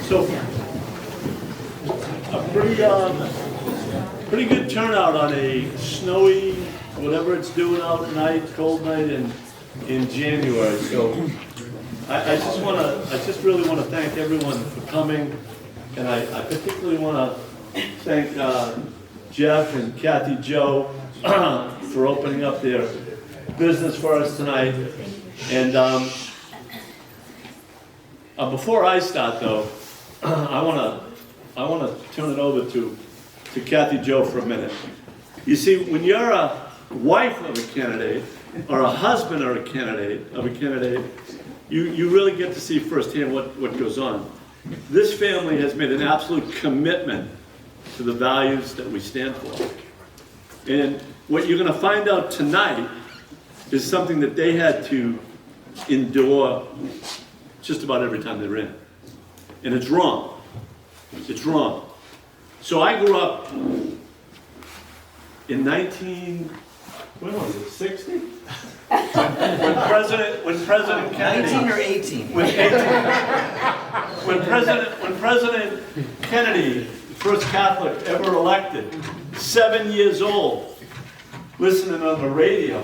So, a pretty good turnout on a snowy, whatever it's doing out tonight, cold night in January. So, I just really want to thank everyone for coming, and I particularly want to thank Geoff and Kathy Joe for opening up their business for us tonight. And before I start, though, I want to turn it over to Kathy Joe for a minute. You see, when you're a wife of a candidate or a husband or a candidate, you really get to see firsthand what goes on. This family has made an absolute commitment to the values that we stand for. And what you're going to find out tonight is something that they had to endure just about every time they're in. And it's wrong. It's wrong. So I grew up in 1960? when President Kennedy 19 or 18? when President Kennedy, first Catholic ever elected, 7 years old, listening on the radio.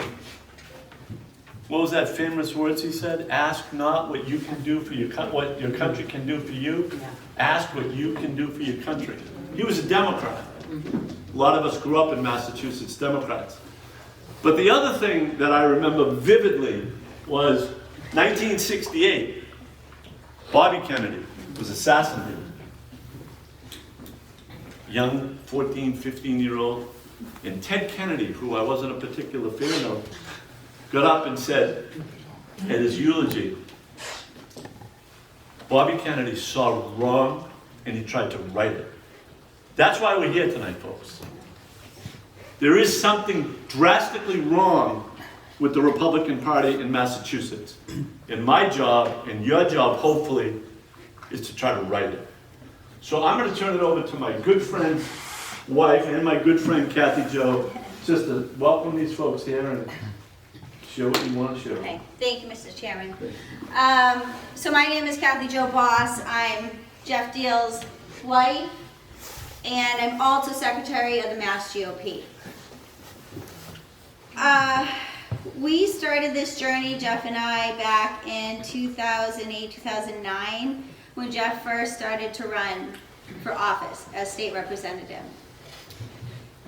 What was that famous words he said? Ask not what you can do for what your country can do for you. Ask what you can do for your country. He was a Democrat. A lot of us grew up in Massachusetts, Democrats. But the other thing that I remember vividly was 1968. Bobby Kennedy was assassinated. Young 14, 15-year-old. And Ted Kennedy, who I wasn't a particular fan of, got up and said at his eulogy, Bobby Kennedy saw wrong and he tried to right it. That's why we're here tonight, folks. There is something drastically wrong with the Republican Party in Massachusetts. And my job, and your job, hopefully, is to try to right it. So I'm going to turn it over to my good friend, wife, and my good friend, Kathy Joe, just to welcome these folks here and share what you want to share. Okay. Thank you, Mr. Chairman. So my name is Kathy Joe Boss. I'm Geoff Diehl's wife, and I'm also secretary of the MassGOP. We started this journey, Geoff and I, back in 2008, 2009, when Geoff first started to run for office as state representative.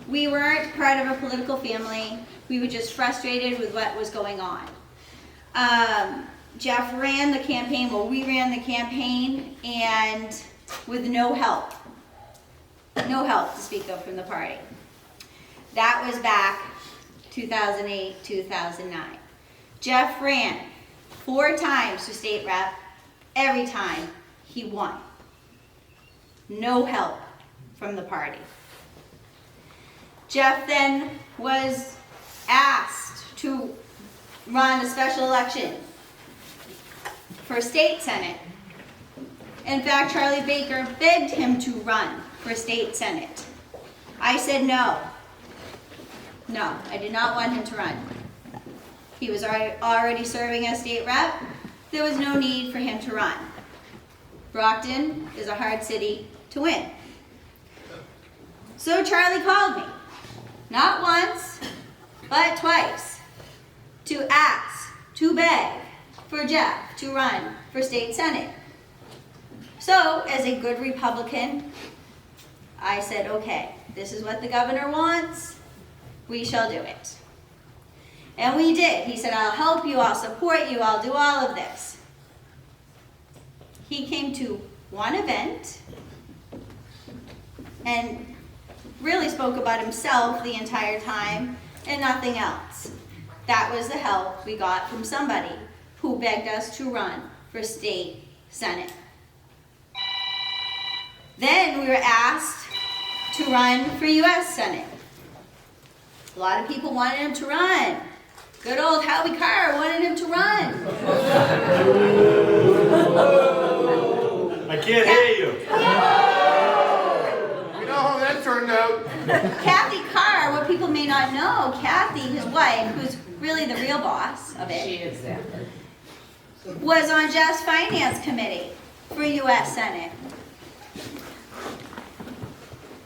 We weren't part of a political family. We were just frustrated with what was going on. Geoff ran the campaign, we ran the campaign, and with no help to speak of from the party. That was back 2008, 2009. Geoff ran 4 times for state rep. Every time he won. No help from the party. Geoff then was asked to run a special election for state senate. In fact, Charlie Baker begged him to run for state senate. I said no. No, I did not want him to run. He was already serving as state rep. There was no need for him to run. Brockton is a hard city to win. So Charlie called me, not once, but twice, to ask, to beg for Geoff to run for state senate. So, as a good Republican, I said, okay, this is what the governor wants. We shall do it. And we did. He said, I'll help you, I'll support you, I'll do all of this. He came to one event and really spoke about himself the entire time and nothing else. That was the help we got from somebody who begged us to run for state senate. Then we were asked to run for U.S. Senate. A lot of people wanted him to run. Good old Howie Carr wanted him to run. I can't hear you. You know how that turned out. Kathy Carr, what people may not know, Kathy, his wife, who's really the real boss of it, She is that. was on Geoff's finance committee for U.S. Senate.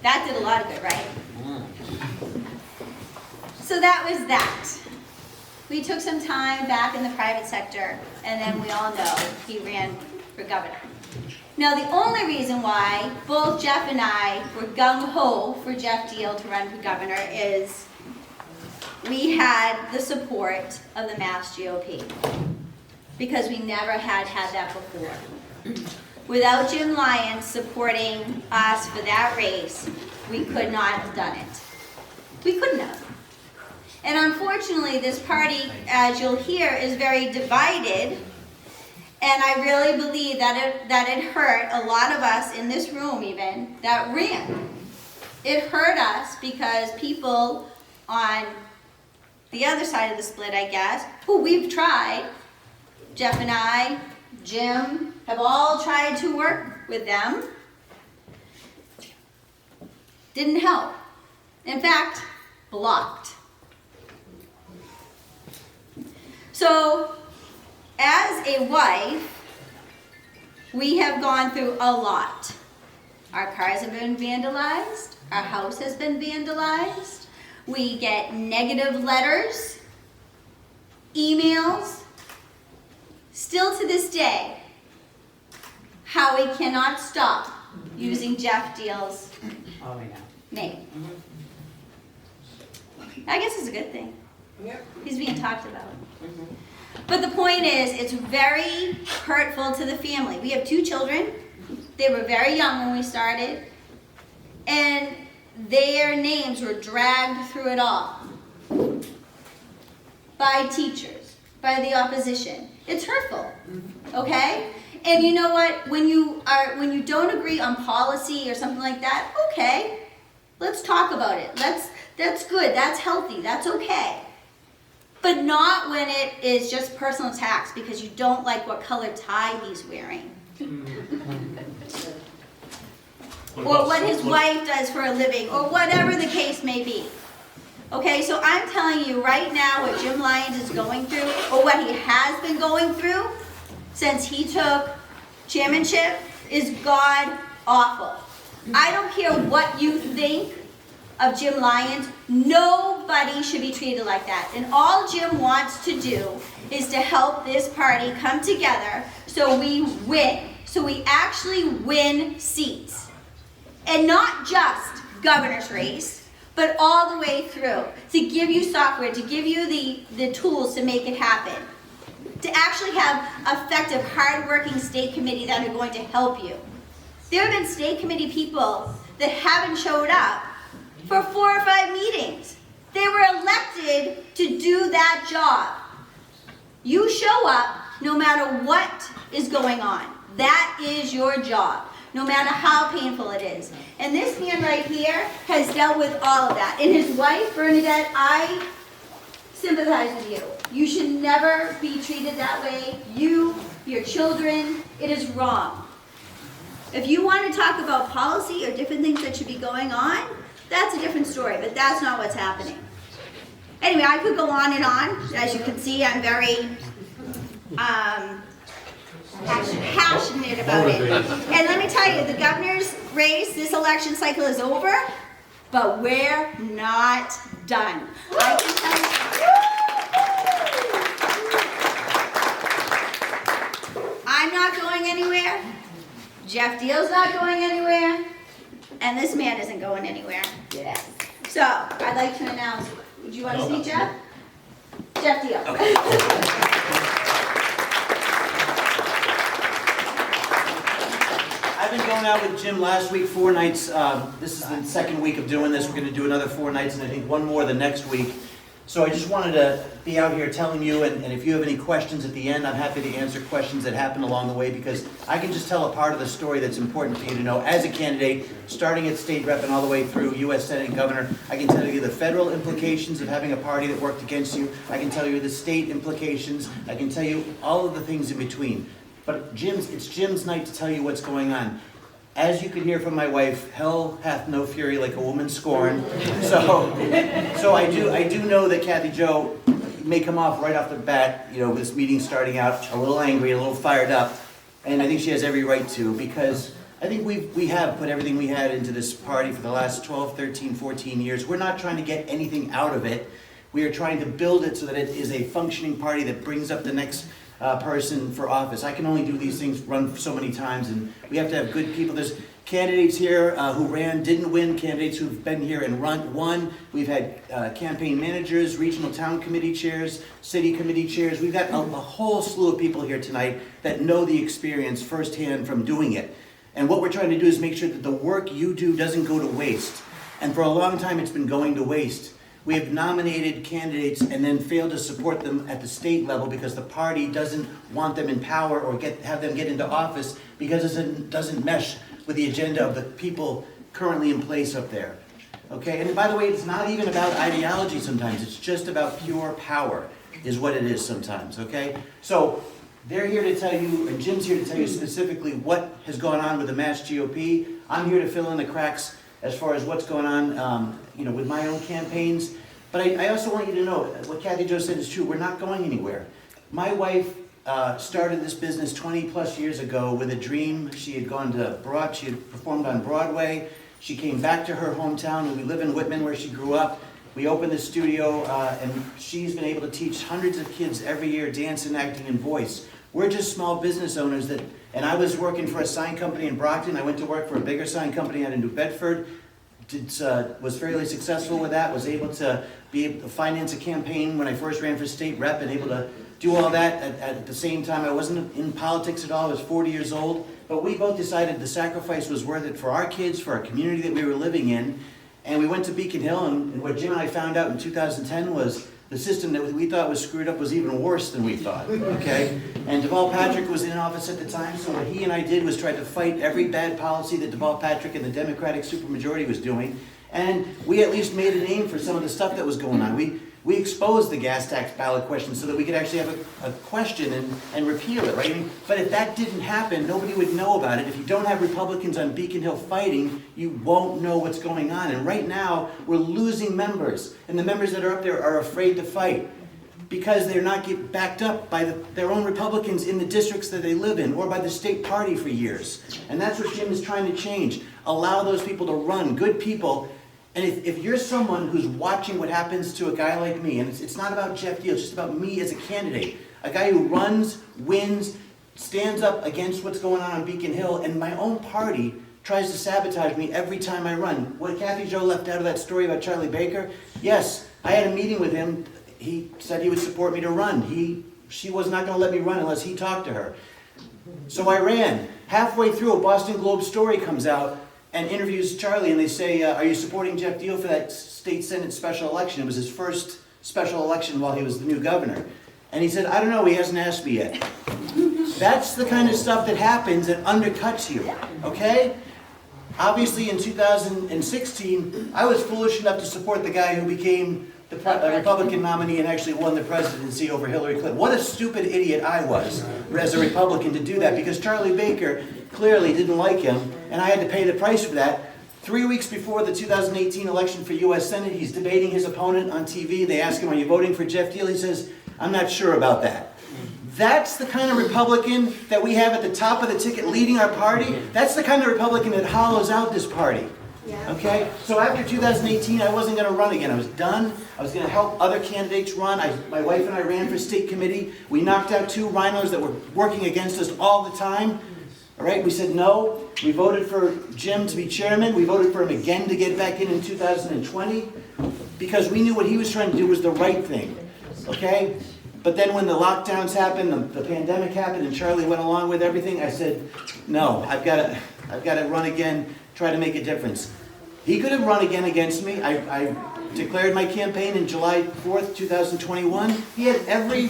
That did a lot of good, right? So that was that. We took some time back in the private sector, and then we all know he ran for governor. Now, the only reason why both Geoff and I were gung-ho for Geoff Diehl to run for governor is we had the support of the MassGOP, because we never had that before. Without Jim Lyons supporting us for that race, we could not have done it. We couldn't have. And unfortunately, this party, as you'll hear, is very divided. And I really believe that it hurt a lot of us in this room even that ran. It hurt us because people on the other side of the split, I guess, who we've tried, Geoff and I, Jim, have all tried to work with them, didn't help. In fact, blocked. So, as a wife, we have gone through a lot. Our cars have been vandalized. Our house has been vandalized. We get negative letters, emails. Still to this day, Howie cannot stop using Geoff Diehl's name. I guess it's a good thing. He's being talked about. But the point is, it's very hurtful to the family. We have 2 children. They were very young when we started. And their names were dragged through it all. By teachers, by the opposition. It's hurtful, okay? And you know what? When you don't agree on policy or something like that, okay, let's talk about it. That's good, that's healthy, that's okay. But not when it is just personal attacks because you don't like what color tie he's wearing. Or what his wife does for a living, or whatever the case may be. Okay, so I'm telling you right now what Jim Lyons is going through, or what he has been going through since he took chairmanship, is god awful. I don't care what you think of Jim Lyons, nobody should be treated like that. And all Jim wants to do is to help this party come together so we win. So we actually win seats. And not just governor's race, but all the way through. To give you software, to give you the tools to make it happen. To actually have effective, hard-working state committee that are going to help you. There have been state committee people that haven't showed up for 4 or 5 meetings. They were elected to do that job. You show up no matter what is going on. That is your job, no matter how painful it is. And this man right here has dealt with all of that. And his wife, Bernadette, I sympathize with you. You should never be treated that way. You, your children, it is wrong. If you want to talk about policy or different things that should be going on, that's a different story, but that's not what's happening. Anyway, I could go on and on. As you can see, I'm very passionate about it. And let me tell you, the governor's race, this election cycle is over, but we're not done. I can tell you, I'm not going anywhere. Geoff Diehl's not going anywhere. And this man isn't going anywhere. Yes. So, I'd like to announce, would you want to speak, Geoff? Geoff Diehl. Okay. I've been going out with Jim last week, 4 nights. This is the 2nd week of doing this. We're going to do another 4 nights, and I think 1 more the next week. So I just wanted to be out here telling you, and if you have any questions at the end, I'm happy to answer questions that happen along the way, because I can just tell a part of the story that's important for you to know as a candidate, starting at state rep and all the way through U.S. Senate and governor. I can tell you the federal implications of having a party that worked against you. I can tell you the state implications. I can tell you all of the things in between. But it's Jim's night to tell you what's going on. As you can hear from my wife, hell hath no fury like a woman scorned. So I do know that Kathy Jo may come off right off the bat, with this meeting starting out a little angry, a little fired up, and I think she has every right to, because I think we have put everything we had into this party for the last 12, 13, 14 years. We're not trying to get anything out of it. We are trying to build it so that it is a functioning party that brings up the next person for office. I can only do these things, run so many times, and we have to have good people. There's candidates here who ran, didn't win, candidates who've been here and won. We've had campaign managers, regional town committee chairs, city committee chairs. We've got a whole slew of people here tonight that know the experience firsthand from doing it. And what we're trying to do is make sure that the work you do doesn't go to waste. And for a long time, it's been going to waste. We have nominated candidates and then failed to support them at the state level because the party doesn't want them in power or have them get into office because it doesn't mesh with the agenda of the people currently in place up there. Okay, and by the way, it's not even about ideology sometimes. It's just about pure power is what it is sometimes, okay? So they're here to tell you, and Jim's here to tell you specifically what has gone on with the MassGOP. I'm here to fill in the cracks as far as what's going on with my own campaigns. But I also want you to know, what Kathy Jo said is true, we're not going anywhere. My wife started this business 20 plus years ago with a dream. She had she had performed on Broadway. She came back to her hometown, and we live in Whitman where she grew up. We opened this studio, and she's been able to teach hundreds of kids every year dance and acting and voice. We're just small business owners and I was working for a sign company in Brockton. I went to work for a bigger sign company out in New Bedford. Was fairly successful with that, was able to finance a campaign when I first ran for state rep and able to do all that at the same time. I wasn't in politics at all, I was 40 years old, but we both decided the sacrifice was worth it for our kids, for our community that we were living in, and we went to Beacon Hill, and what Jim and I found out in 2010 was the system that we thought was screwed up was even worse than we thought, okay? And Deval Patrick was in office at the time, so what he and I did was try to fight every bad policy that Deval Patrick and the Democratic supermajority was doing, and we at least made a name for some of the stuff that was going on. We exposed the gas tax ballot question so that we could actually have a question and repeal it, right? But if that didn't happen, nobody would know about it. If you don't have Republicans on Beacon Hill fighting, you won't know what's going on. And right now, we're losing members. And the members that are up there are afraid to fight because they're not get backed up by their own Republicans in the districts that they live in or by the state party for years. And that's what Jim is trying to change. Allow those people to run, good people. And if you're someone who's watching what happens to a guy like me, and it's not about Geoff Diehl, it's just about me as a candidate, a guy who runs, wins, stands up against what's going on Beacon Hill, and my own party tries to sabotage me every time I run. What Kathy Jo left out of that story about Charlie Baker, yes, I had a meeting with him. He said he would support me to run. She was not going to let me run unless he talked to her. So I ran. Halfway through, a Boston Globe story comes out and interviews Charlie, and they say, are you supporting Geoff Diehl for that state senate special election? It was his first special election while he was the new governor. And he said, I don't know, he hasn't asked me yet. That's the kind of stuff that happens that undercuts you, okay? Obviously in 2016, I was foolish enough to support the guy who became the Republican nominee and actually won the presidency over Hillary Clinton. What a stupid idiot I was as a Republican to do that, because Charlie Baker clearly didn't like him, and I had to pay the price for that. 3 weeks before the 2018 election for U.S. Senate, he's debating his opponent on TV. They ask him, are you voting for Geoff Diehl? He says, I'm not sure about that. That's the kind of Republican that we have at the top of the ticket leading our party. That's the kind of Republican that hollows out this party. Okay? So after 2018, I wasn't going to run again. I was done. I was going to help other candidates run. My wife and I ran for state committee. We knocked out 2 rhinos that were working against us all the time. All right, we said no. We voted for Jim to be chairman. We voted for him again to get back in 2020 because we knew what he was trying to do was the right thing. Okay? But then when the lockdowns happened, the pandemic happened, and Charlie went along with everything, I said, no, I've got to run again, try to make a difference. He could have run again against me. I declared my campaign in July 4th, 2021. He had every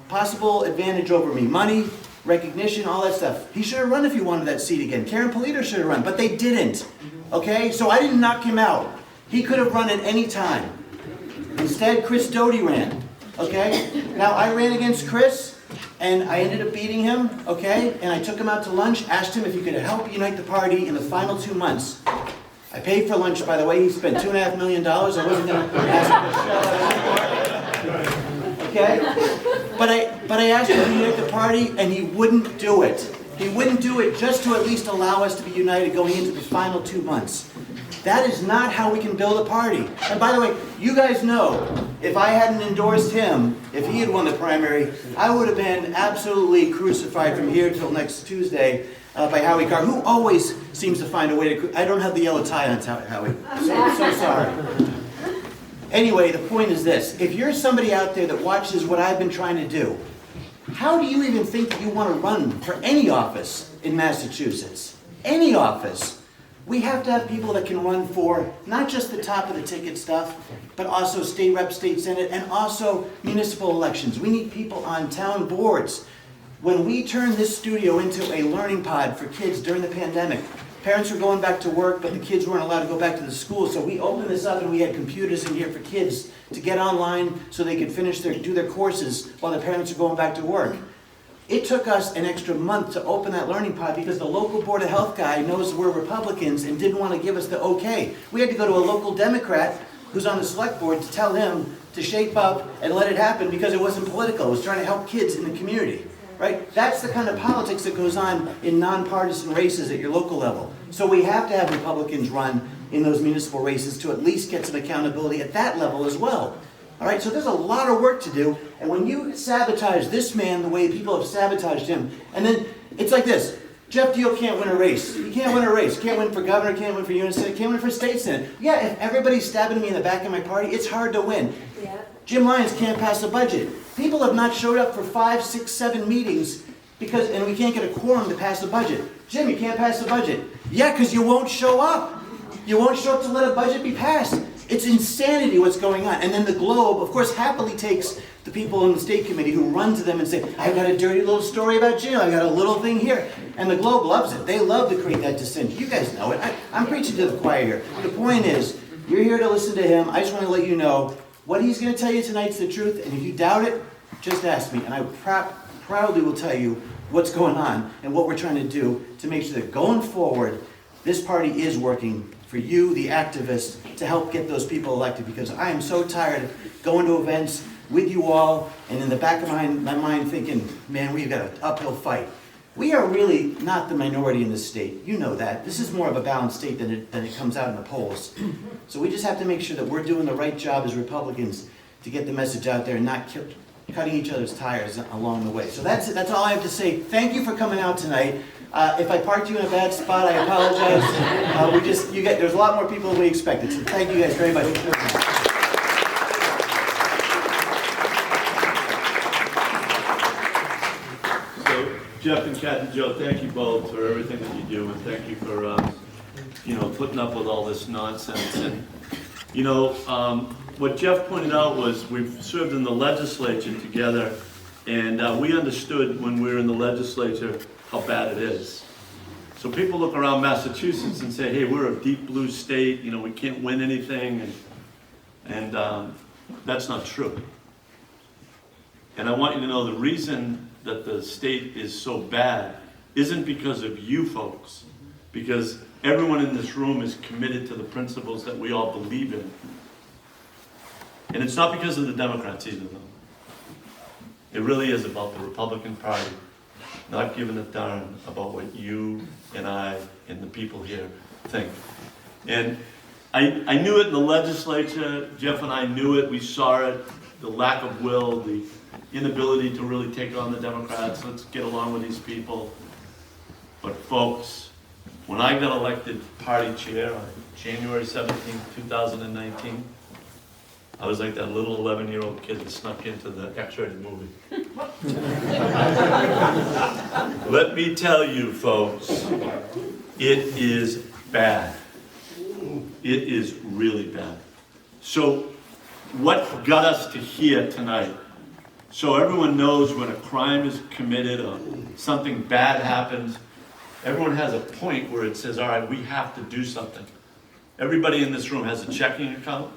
possible advantage over me. Money, recognition, all that stuff. He should have run if he wanted that seat again. Karen Polito should have run, but they didn't. Okay? So I didn't knock him out. He could have run at any time. Instead, Chris Doty ran. Okay? Now, I ran against Chris, and I ended up beating him, okay? And I took him out to lunch, asked him if he could help unite the party in the final 2 months. I paid for lunch, by the way. He spent $2.5 million. I wasn't going to ask him to shut up. Okay? But I asked him to unite the party, and he wouldn't do it. He wouldn't do it just to at least allow us to be united going into the final 2 months. That is not how we can build a party. And by the way, you guys know, if I hadn't endorsed him, if he had won the primary, I would have been absolutely crucified from here till next Tuesday by Howie Carr, who always seems to find a way to... I don't have the yellow tie on, Howie. So sorry. Anyway, the point is this. If you're somebody out there that watches what I've been trying to do, how do you even think that you want to run for any office in Massachusetts? Any office. We have to have people that can run for not just the top of the ticket stuff, but also state rep, state senate, and also municipal elections. We need people on town boards. When we turned this studio into a learning pod for kids during the pandemic, parents were going back to work, but the kids weren't allowed to go back to the school, so we opened this up and we had computers in here for kids to get online so they could do their courses while their parents are going back to work. It took us an extra month to open that learning pod because the local Board of Health guy knows we're Republicans and didn't want to give us the okay. We had to go to a local Democrat who's on the select board to tell him to shape up and let it happen because it wasn't political. It was trying to help kids in the community, right? That's the kind of politics that goes on in nonpartisan races at your local level. So we have to have Republicans run in those municipal races to at least get some accountability at that level as well. All right, so there's a lot of work to do, and when you sabotage this man the way people have sabotaged him, and then it's like this, Geoff Diehl can't win a race. He can't win a race. Can't win for governor, can't win for unit senate, can't win for state senate. Yeah, if everybody's stabbing me in the back of my party, it's hard to win. Yeah. Jim Lyons can't pass a budget. People have not showed up for 5, 6, 7 meetings and we can't get a quorum to pass a budget. Jim, you can't pass the budget. Yeah, because you won't show up. You won't show up to let a budget be passed. It's insanity what's going on. And then the Globe, of course, happily takes the people in the state committee who run to them and say, I've got a dirty little story about Jim. I got a little thing here. And the Globe loves it. They love to create that dissent. You guys know it. I'm preaching to the choir here. The point is, you're here to listen to him. I just want to let you know what he's going to tell you tonight's the truth. And if you doubt it, just ask me. And I proudly will tell you what's going on and what we're trying to do to make sure that going forward, this party is working for you, the activists, to help get those people elected, because I am so tired of going to events with you all and in the back of my mind thinking, man, we've got an uphill fight. We are really not the minority in this state. You know that. This is more of a balanced state than it comes out in the polls. So we just have to make sure that we're doing the right job as Republicans to get the message out there and not cutting each other's tires along the way. So that's all I have to say. Thank you for coming out tonight. If I parked you in a bad spot, I apologize. There's a lot more people than we expected. So thank you guys very much. So Geoff and Kathy Joe, thank you both for everything that you do, and thank you for putting up with all this nonsense. And what Geoff pointed out was we've served in the legislature together, and we understood when we were in the legislature how bad it is. So people look around Massachusetts and say, hey, we're a deep blue state, we can't win anything, and that's not true. And I want you to know the reason that the state is so bad isn't because of you folks, because everyone in this room is committed to the principles that we all believe in. And it's not because of the Democrats either, though. It really is about the Republican Party not giving a darn about what you and I and the people here think. And I knew it in the legislature. Geoff and I knew it. We saw it. The lack of will, the inability to really take on the Democrats. Let's get along with these people. But folks, when I got elected party chair on January 17, 2019, I was like that little 11-year-old kid that snuck into the X-rated movie. Let me tell you, folks, it is bad. It is really bad. So what got us to here tonight? So everyone knows when a crime is committed or something bad happens, everyone has a point where it says, all right, we have to do something. Everybody in this room has a checking account.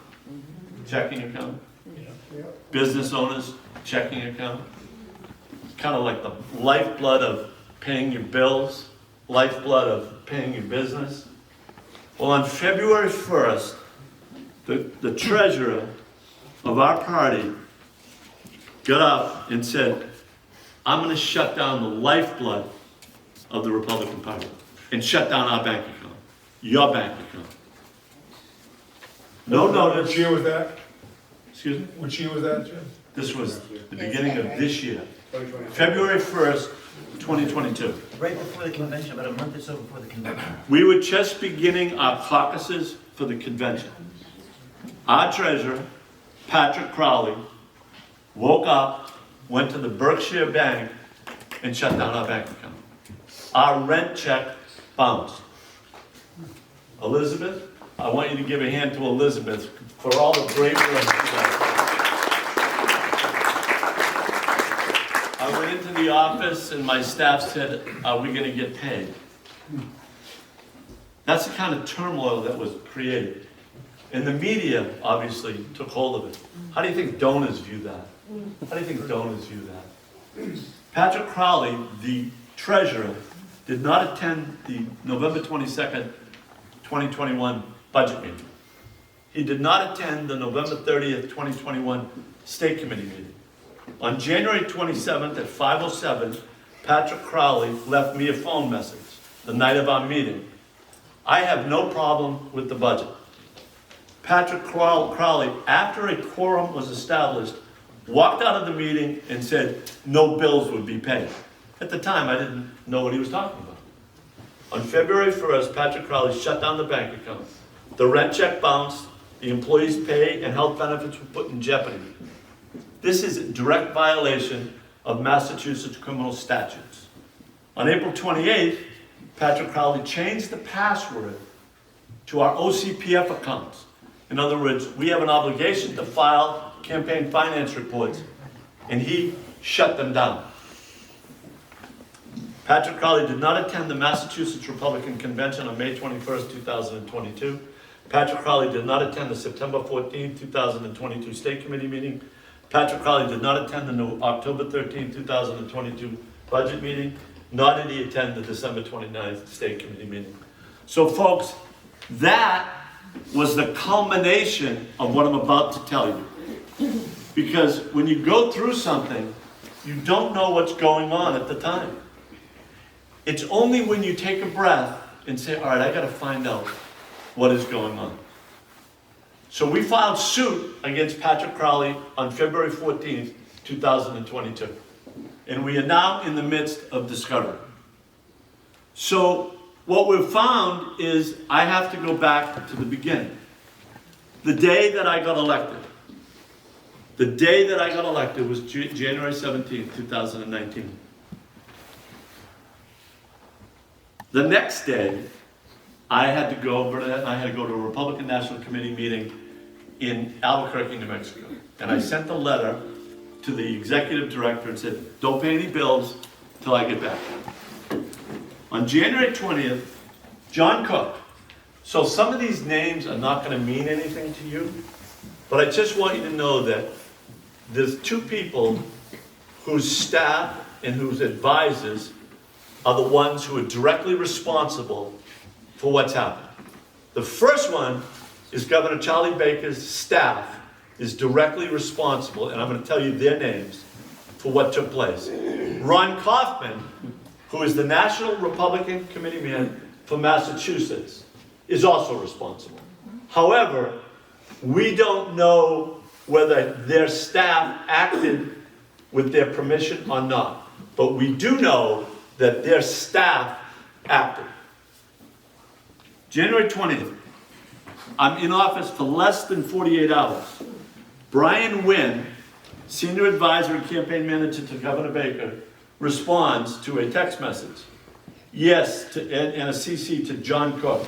Business owners, checking account. It's kind of like the lifeblood of paying your bills, lifeblood of paying your business. Well, on February 1st, the treasurer of our party got up and said, I'm going to shut down the lifeblood of the Republican Party and shut down our bank account, your bank account. No notice. Which year was that? Excuse me? Which year was that, Jim? This was the beginning of this year, 2020. February 1st, 2022. Right before the convention, about a month or so before the convention. We were just beginning our caucuses for the convention. Our treasurer, Patrick Crowley, woke up, went to the Berkshire Bank, and shut down our bank account. Our rent check bounced. Elizabeth, I want you to give a hand to Elizabeth for all the great work she does. I went into the office and my staff said, are we gonna get paid? That's the kind of turmoil that was created. And the media obviously took hold of it. How do you think donors view that? How do you think donors view that? Patrick Crowley, the treasurer, did not attend the November 22nd, 2021 budget meeting. He did not attend the November 30th, 2021 state committee meeting. On January 27th at 5:07, Patrick Crowley left me a phone message the night of our meeting. I have no problem with the budget. Patrick Crowley, after a quorum was established, walked out of the meeting and said no bills would be paid. At the time, I didn't know what he was talking about. On February 1st, Patrick Crowley shut down the bank account. The rent check bounced, the employees' pay and health benefits were put in jeopardy. This is a direct violation of Massachusetts criminal statutes. On April 28th, Patrick Crowley changed the password to our OCPF accounts. In other words, we have an obligation to file campaign finance reports, and he shut them down. Patrick Crowley did not attend the Massachusetts Republican Convention on May 21st, 2022. Patrick Crowley did not attend the September 14th, 2022 State Committee meeting. Patrick Crowley did not attend the October 13th, 2022 budget meeting, nor did he attend the December 29th State Committee meeting. So folks, that was the culmination of what I'm about to tell you. Because when you go through something, you don't know what's going on at the time. It's only when you take a breath and say, all right, I gotta find out what is going on. So we filed suit against Patrick Crowley on February 14th, 2022. And we are now in the midst of discovery. So what we've found is I have to go back to the beginning. The day that I got elected. The day that I got elected was January 17th, 2019. The next day, I had to go to a Republican National Committee meeting in Albuquerque, New Mexico. And I sent a letter to the executive director and said, don't pay any bills till I get back. On January 20th, John Cook. So some of these names are not going to mean anything to you, but I just want you to know that there's two people whose staff and whose advisors are the ones who are directly responsible for what's happened. The first one is Governor Charlie Baker's staff is directly responsible, and I'm going to tell you their names, for what took place. Ron Kaufman, who is the National Republican Committee man for Massachusetts, is also responsible. However, we don't know whether their staff acted with their permission or not, but we do know that their staff acted. January 20th, I'm in office for less than 48 hours. Brian Wynn, senior advisor and campaign manager to Governor Baker, responds to a text message. Yes, and a CC to John Cook.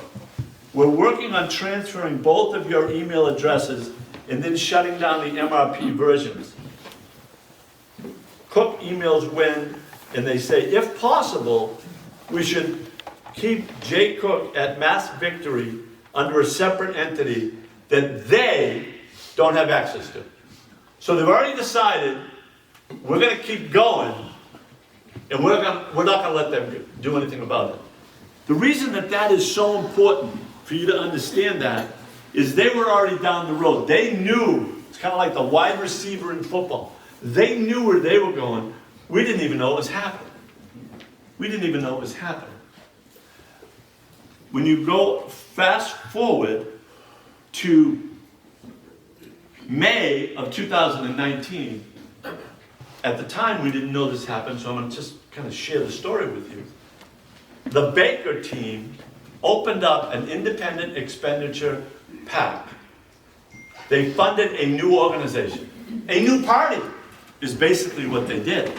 We're working on transferring both of your email addresses and then shutting down the MRP versions. Cook emails Wynn, and they say, if possible, we should keep Jay Cook at Mass Victory under a separate entity that they don't have access to. So they've already decided we're going to keep going, and we're not going to let them do anything about it. The reason that that is so important for you to understand that is they were already down the road. They knew, it's kind of like the wide receiver in football. They knew where they were going. We didn't even know it was happening. We didn't even know it was happening. When you go fast forward to May of 2019, at the time we didn't know this happened, so I'm going to just kind of share the story with you. The Baker team opened up an independent expenditure PAC. They funded a new organization. A new party is basically what they did.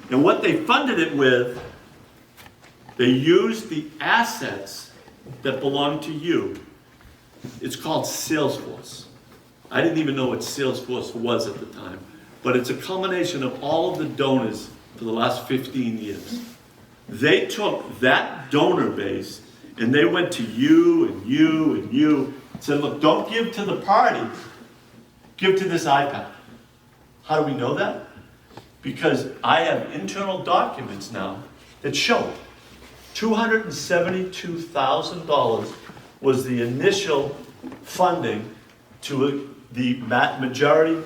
And what they funded it with, they used the assets that belong to you. It's called Salesforce. I didn't even know what Salesforce was at the time, but it's a culmination of all of the donors for the last 15 years. They took that donor base and they went to you and you and you and said, look, don't give to the party, give to this iPad. How do we know that? Because I have internal documents now that show it. $272,000 was the initial funding to the majority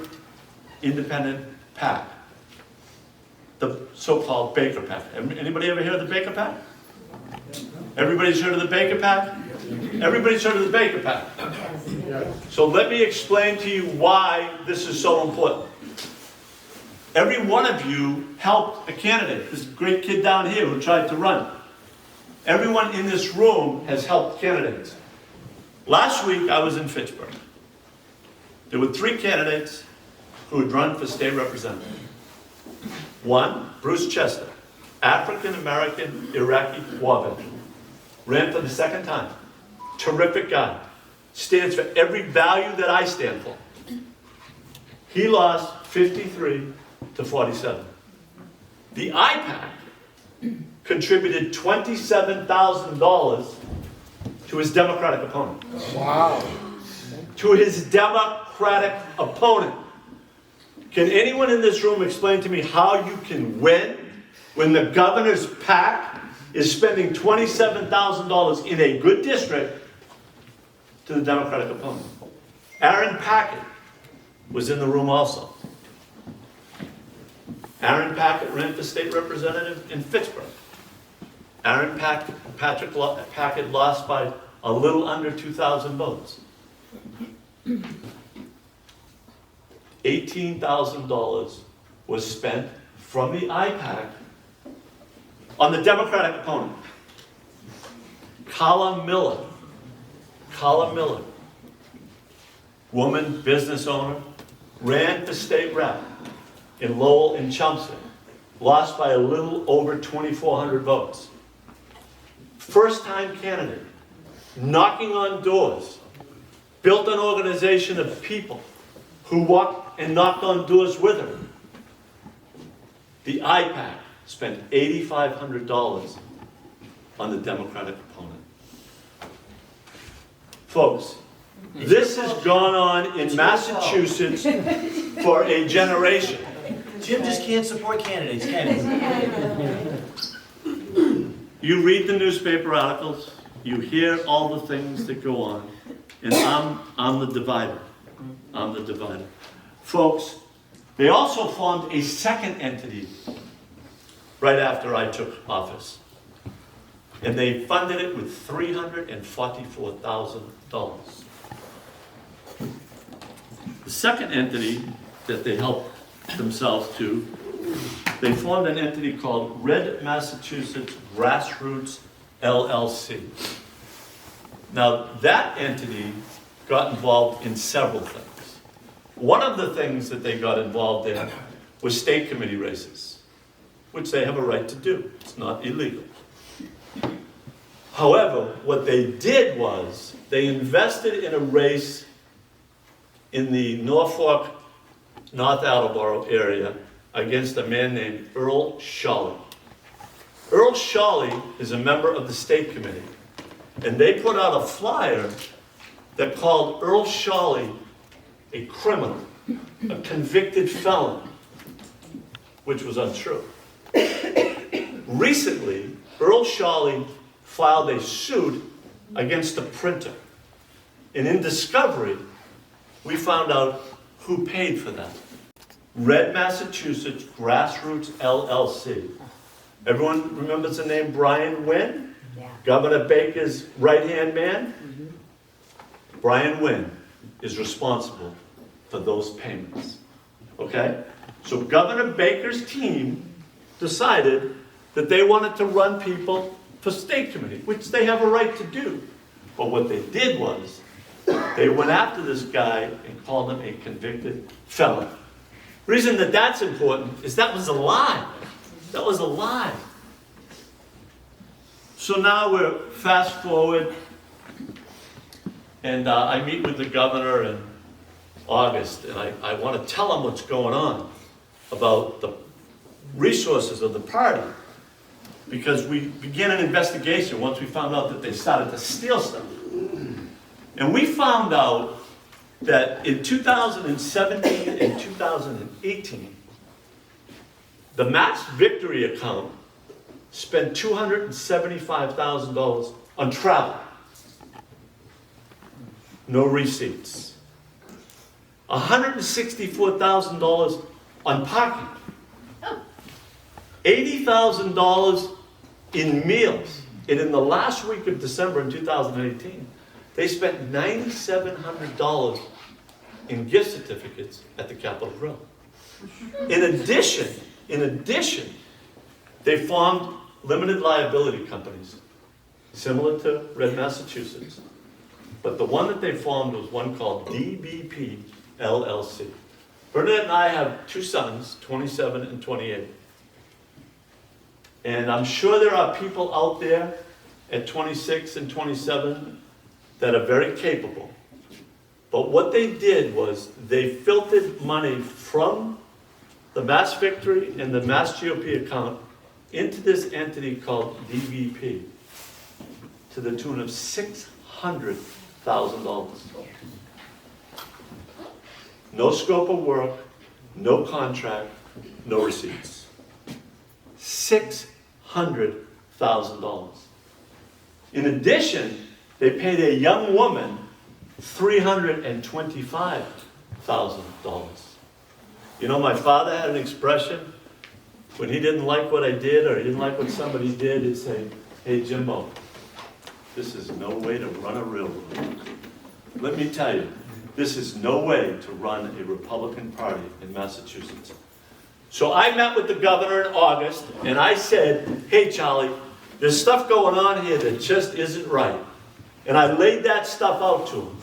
independent PAC, the so-called Baker PAC. Anybody ever hear of the Baker PAC? Everybody's heard of the Baker PAC? Everybody's heard of the Baker PAC. So let me explain to you why this is so important. Every one of you helped a candidate. This great kid down here who tried to run. Everyone in this room has helped candidates. Last week I was in Fitchburg. There were 3 candidates who had run for state representative. One, Bruce Chester, African-American Iraqi war veteran. Ran for the 2nd time. Terrific guy. Stands for every value that I stand for. He lost 53 to 47. The IPAC contributed $27,000 to his Democratic opponent. Wow. To his Democratic opponent. Can anyone in this room explain to me how you can win when the governor's PAC is spending $27,000 in a good district to the Democratic opponent? Aaron Packett was in the room also. Aaron Packett ran for state representative in Fitchburg. Aaron Packett lost by a little under 2,000 votes. $18,000 was spent from the IPAC on the Democratic opponent. Carla Miller, woman, business owner, ran for state rep in Lowell and Chelmsford, lost by a little over 2,400 votes. First-time candidate, knocking on doors, built an organization of people who walked and knocked on doors with her. The IPAC spent $8,500 on the Democratic opponent. Folks, this has gone on in Massachusetts for a generation. Jim just can't support candidates, can he? You read the newspaper articles, you hear all the things that go on, and I'm the divider. I'm the divider. Folks, they also formed a second entity right after I took office. And they funded it with $344,000. The second entity that they helped themselves to, they formed an entity called Red Massachusetts Grassroots LLC. Now, that entity got involved in several things. One of the things that they got involved in was state committee races, which they have a right to do. It's not illegal. However, what they did was they invested in a race in the Norfolk, North Attleboro area against a man named Earl Shawley. Earl Shawley is a member of the state committee, and they put out a flyer that called Earl Shawley a criminal, a convicted felon, which was untrue. Recently, Earl Shawley filed a suit against a printer. And in discovery, we found out who paid for that. Red Massachusetts Grassroots LLC Everyone remembers the name Brian Wynn? Yeah. Governor Baker's right-hand man? Brian Wynn is responsible for those payments. Okay? So Governor Baker's team decided that they wanted to run people for state committee, which they have a right to do. But what they did was, they went after this guy and called him a convicted felon. Reason that that's important is that was a lie. That was a lie. So now we're fast forward, and I meet with the governor in August, and I want to tell him what's going on about the resources of the party, because we began an investigation once we found out that they started to steal stuff. And we found out that in 2017 and 2018, the Mass Victory account spent $275,000 on travel. No receipts. $164,000 on parking. $80,000 in meals. And in the last week of December in 2018, they spent $9,700 in gift certificates at the Capitol Grill. In addition, they formed limited liability companies, similar to Red Massachusetts. But the one that they formed was one called DBP LLC. Bernadette and I have two sons, 27 and 28. And I'm sure there are people out there at 26 and 27 that are very capable. But what they did was they filtered money from the Mass Victory and the MassGOP account into this entity called DVP to the tune of $600,000. No scope of work, no contract, no receipts. $600,000. In addition, they paid a young woman $325,000. You know, my father had an expression when he didn't like what I did or he didn't like what somebody did, he'd say, "Hey, Jimbo, this is no way to run a railroad." Let me tell you, this is no way to run a Republican Party in Massachusetts. So I met with the governor in August, and I said, "Hey, Charlie, there's stuff going on here that just isn't right." And I laid that stuff out to him.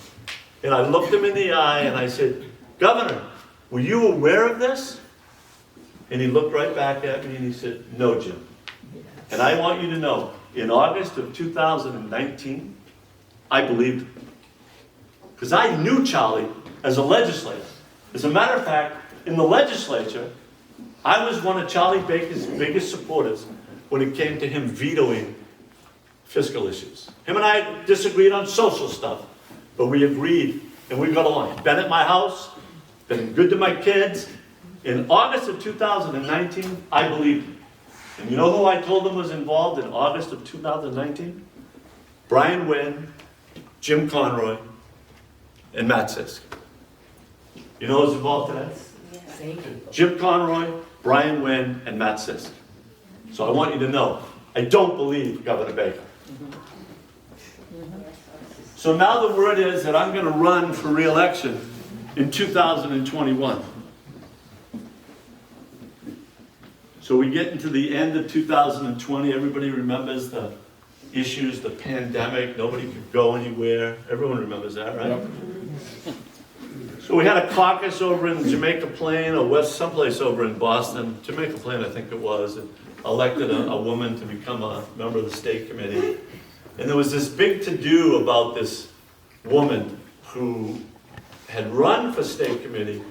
And I looked him in the eye and I said, "Governor, were you aware of this?" And he looked right back at me and he said, "No, Jim." And I want you to know, in August of 2019, I believed him. Because I knew Charlie as a legislator. As a matter of fact, in the legislature, I was one of Charlie Baker's biggest supporters when it came to him vetoing fiscal issues. Him and I disagreed on social stuff, but we agreed and we got along. Been at my house, been good to my kids. In August of 2019, I believed him. And you know who I told them was involved in August of 2019? Brian Wynn, Jim Conroy, and Matt Sisk. You know who's involved today? Jim Conroy, Brian Wynn, and Matt Sisk. So I want you to know, I don't believe Governor Baker. So now the word is that I'm going to run for re-election in 2021. So we get into the end of 2020. Everybody remembers the issues, the pandemic. Nobody could go anywhere. Everyone remembers that, right? Yep. So we had a caucus over in Jamaica Plain, or west, someplace over in Boston. Jamaica Plain, I think it was. And elected a woman to become a member of the state committee. And there was this big to-do about this woman who had run for state committee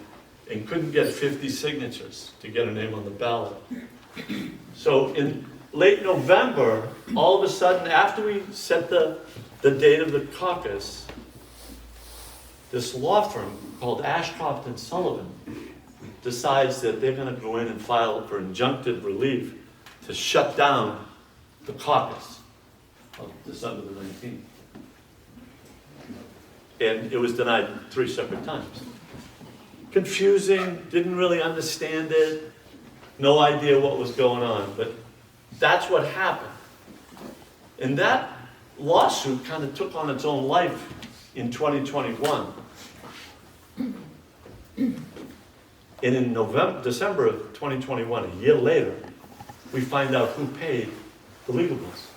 and couldn't get 50 signatures to get her name on the ballot. So in late November, all of a sudden, after we set the date of the caucus, this law firm called Ashcroft and Sullivan decides that they're going to go in and file for injunctive relief to shut down the caucus of December the 19th. And it was denied 3 separate times. Confusing, didn't really understand it, no idea what was going on. But that's what happened. And that lawsuit kind of took on its own life in 2021. And in December of 2021, a year later, we find out who paid the legal bills.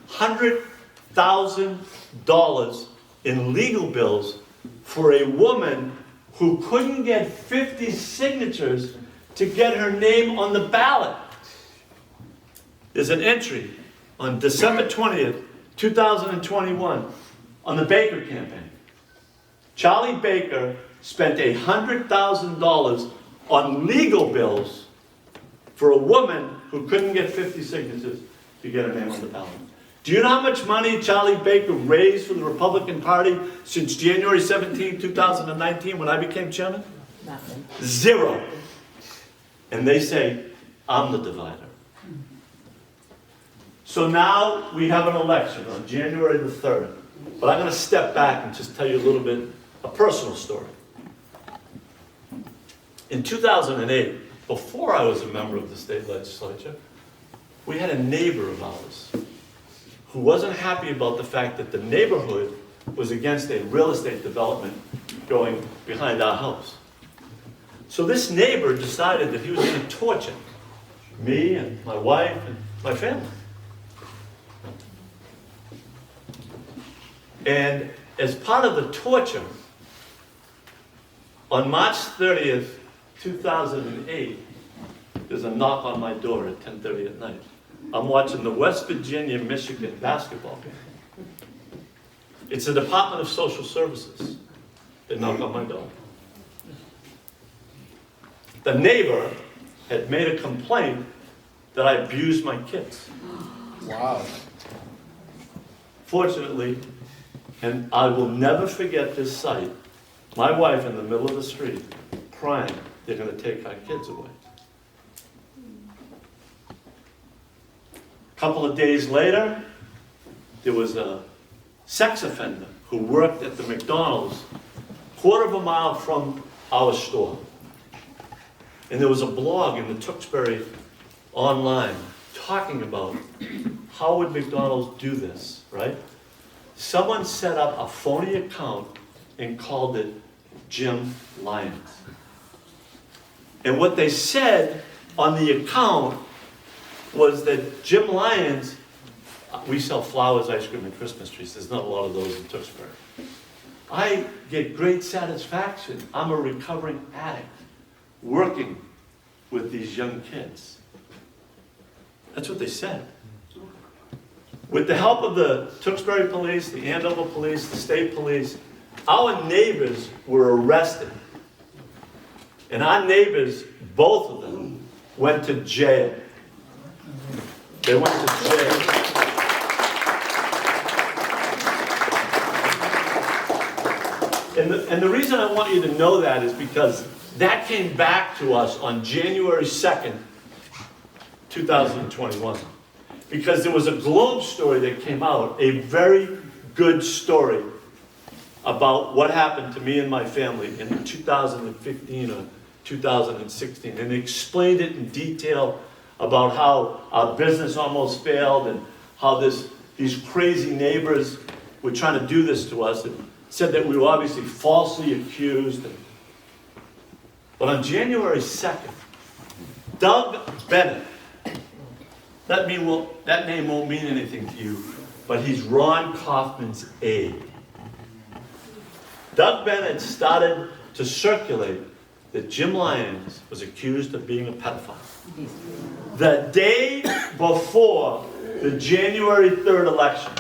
$100,000 in legal bills for a woman who couldn't get 50 signatures to get her name on the ballot. There's an entry on December 20th, 2021, on the Baker campaign. Charlie Baker spent $100,000 on legal bills for a woman who couldn't get 50 signatures to get her name on the ballot. Do you know how much money Charlie Baker raised for the Republican Party since January 17, 2019, when I became chairman? Nothing. Zero. And they say, I'm the divider. So now we have an election on January the 3rd. But I'm going to step back and just tell you a little bit, a personal story. In 2008, before I was a member of the state legislature, we had a neighbor of ours who wasn't happy about the fact that the neighborhood was against a real estate development going behind our house. So this neighbor decided that he was going to torture me and my wife and my family. And as part of the torture, on March 30th, 2008, there's a knock on my door at 10:30 at night. I'm watching the West Virginia-Michigan basketball game. It's the Department of Social Services that knocked on my door. The neighbor had made a complaint that I abused my kids. Wow. Fortunately, and I will never forget this sight, my wife in the middle of the street crying, they're going to take our kids away. A couple of days later, there was a sex offender who worked at the McDonald's, quarter of a mile from our store. And there was a blog in the Tewksbury online talking about how would McDonald's do this, right? Someone set up a phony account and called it Jim Lyons. And what they said on the account was that Jim Lyons, we sell flowers, ice cream, and Christmas trees. There's not a lot of those in Tewksbury. I get great satisfaction. I'm a recovering addict working with these young kids. That's what they said. With the help of the Tewksbury police, the Andover police, the state police, our neighbors were arrested. And our neighbors, both of them, went to jail. They went to jail. And the reason I want you to know that is because that came back to us on January 2nd, 2021. Because there was a Globe story that came out, a very good story about what happened to me and my family in 2015 or 2016. And it explained it in detail about how our business almost failed and how these crazy neighbors were trying to do this to us, and said that we were obviously falsely accused. But on January 2nd, Doug Bennett, that name won't mean anything to you, but he's Ron Kaufman's aide. Doug Bennett started to circulate that Jim Lyons was accused of being a pedophile. The day before the January 3rd election.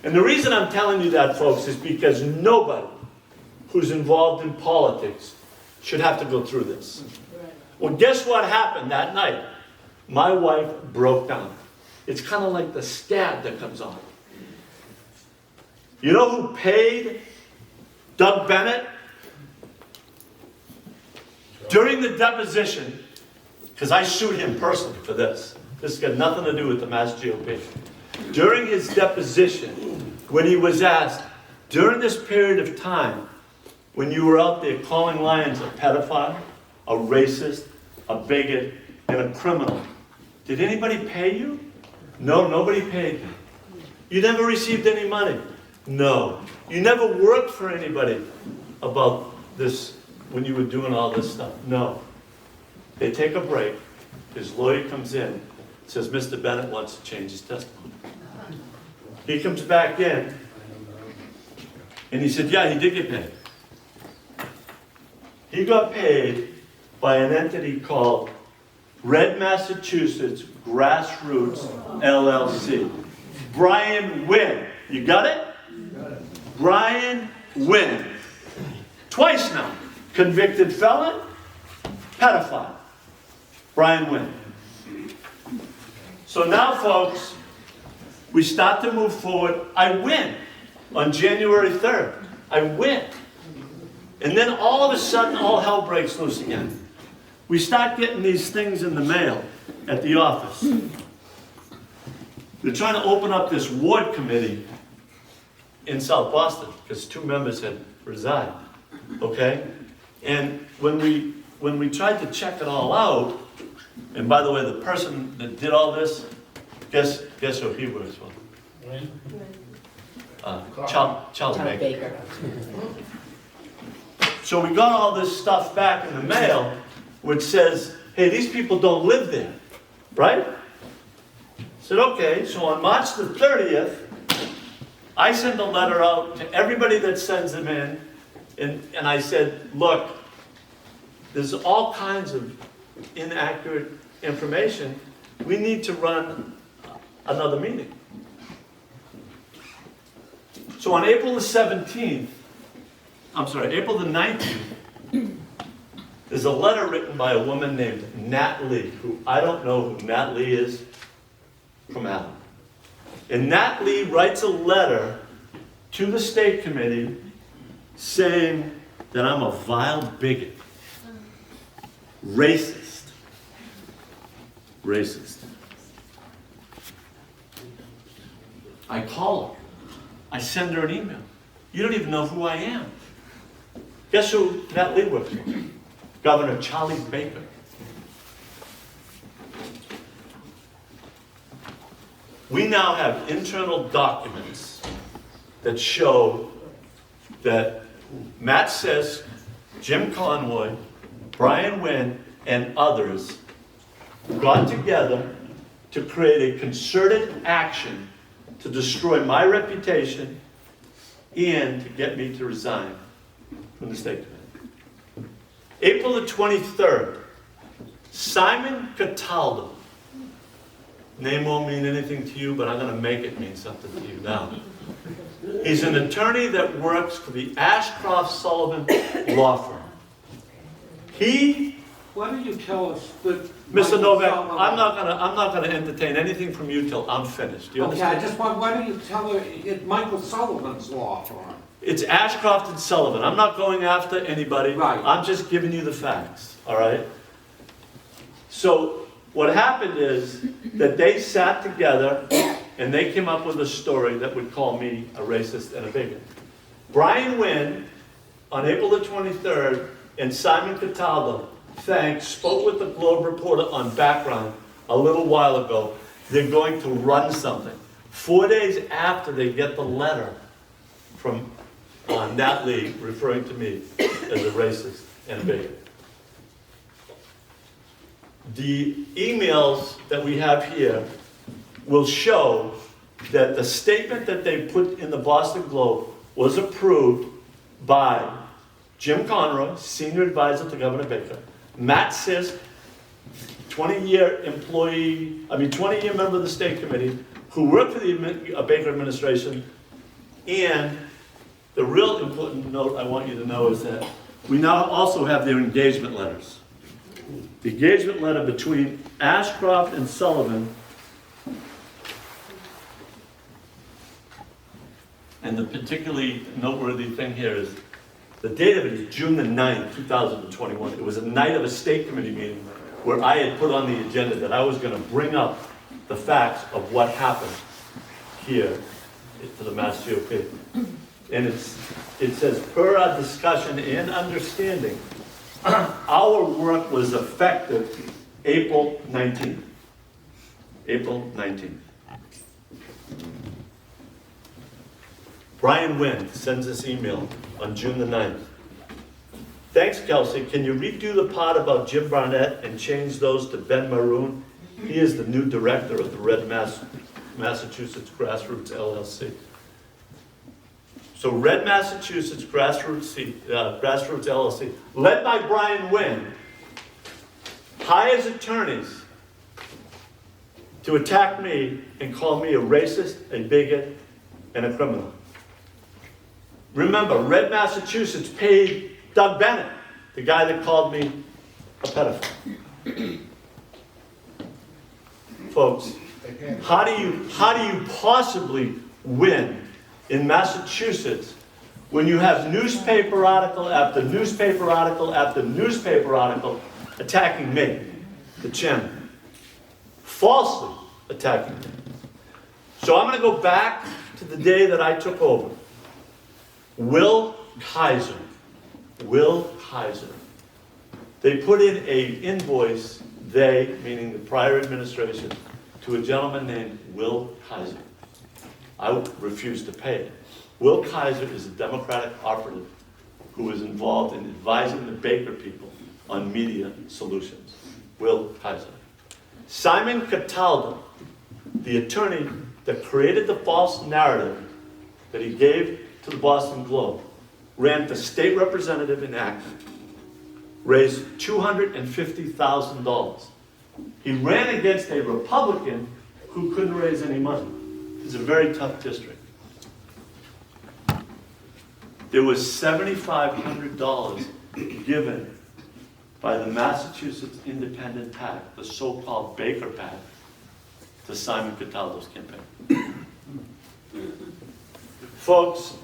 And the reason I'm telling you that, folks, is because nobody who's involved in politics should have to go through this. Well, guess what happened that night? My wife broke down. It's kind of like the scab that comes on. You know who paid Doug Bennett? During the deposition, because I sued him personally for this. This has got nothing to do with the MassGOP. During his deposition, when he was asked, during this period of time, when you were out there calling Lyons a pedophile, a racist, a bigot, and a criminal, Did anybody pay you? No, nobody paid me. You never received any money? No. You never worked for anybody about this when you were doing all this stuff? No. They take a break. His lawyer comes in, says, Mr. Bennett wants to change his testimony. He comes back in, and he said, yeah, he did get paid. He got paid by an entity called Red Massachusetts Grassroots LLC. Brian Wynn. You got it? Brian Wynn. Twice now. Convicted felon, pedophile. Brian Wynn. So now, folks, we start to move forward. I win on January 3rd. I win. And then all of a sudden, all hell breaks loose again. We start getting these things in the mail at the office. They're trying to open up this ward committee in South Boston because 2 members had resigned. Okay? And when we tried to check it all out, and by the way, the person that did all this, guess who he works for? Charlie Baker. So we got all this stuff back in the mail, which says, hey, these people don't live there, right? I said, okay, so on March the 30th, I send a letter out to everybody that sends them in, and I said, look, there's all kinds of inaccurate information. We need to run another meeting. So on April the 19th, there's a letter written by a woman named Nat Lee, who I don't know who Nat Lee is from Adam. And Nat Lee writes a letter to the state committee saying that I'm a vile bigot, racist. I call her. I send her an email. You don't even know who I am. Guess who Nat Lee works for? Governor Charlie Baker. We now have internal documents that show that Matt Sisk, Jim Conroy, Brian Wynn, and others got together to create a concerted action to destroy my reputation and to get me to resign from the state committee. April the 23rd, Simon Cataldo. Name won't mean anything to you, but I'm going to make it mean something to you now. He's an attorney that works for the Ashcroft Sullivan law firm. Why don't you tell us that... Mr. Novak, I'm not gonna entertain anything from you till I'm finished. Do you Okay, I understand? just want, why don't you tell her it's Michael Sullivan's law firm? It's Ashcroft and Sullivan. I'm not going after anybody. Right. I'm just giving you the facts, all right? So what happened is that they sat together and they came up with a story that would call me a racist and a bigot. Brian Wynn, on April the 23rd, and Simon Cataldo, spoke with the Globe Reporter on Background a little while ago. They're going to run something. 4 days after they get the letter from Nat Lee referring to me as a racist and a bigot. The emails that we have here will show that the statement that they put in the Boston Globe was approved by Jim Conroy, senior advisor to Governor Baker, Matt Sisk, 20-year member of the state committee, who worked for the Baker administration, and the real important note I want you to know is that we now also have their engagement letters. The engagement letter between Ashcroft and Sullivan, and the particularly noteworthy thing here is the date of it is June the 9th, 2021. It was a night of a state committee meeting where I had put on the agenda that I was going to bring up the facts of what happened here to the MassGOP. And it says, per our discussion and understanding, our work was effective April 19th. April 19th. Brian Wynn sends this email on June the 9th. Thanks, Kelsey. Can you redo the part about Jim Barnett and change those to Ben Maroon? He is the new director of the Red Massachusetts Grassroots LLC. So Red Massachusetts Grassroots LLC, led by Brian Wynn, hires attorneys to attack me and call me a racist, a bigot, and a criminal. Remember, Red Massachusetts paid Doug Bennett, the guy that called me a pedophile. Folks, how do you possibly win in Massachusetts when you have newspaper article after newspaper article after newspaper article attacking me, the chairman, falsely attacking me? So I'm going to go back to the day that I took over. Will Kaiser. They put in an invoice, they, meaning the prior administration, to a gentleman named Will Kaiser. I refused to pay it. Will Kaiser is a Democratic operative who was involved in advising the Baker people on media solutions. Will Kaiser. Simon Cataldo, the attorney that created the false narrative that he gave to the Boston Globe, ran for state representative in Acton, raised $250,000. He ran against a Republican who couldn't raise any money. It's a very tough district. There was $7,500 given by the Massachusetts Independent PAC, the so-called Baker PAC, to Simon Cataldo's campaign. Folks,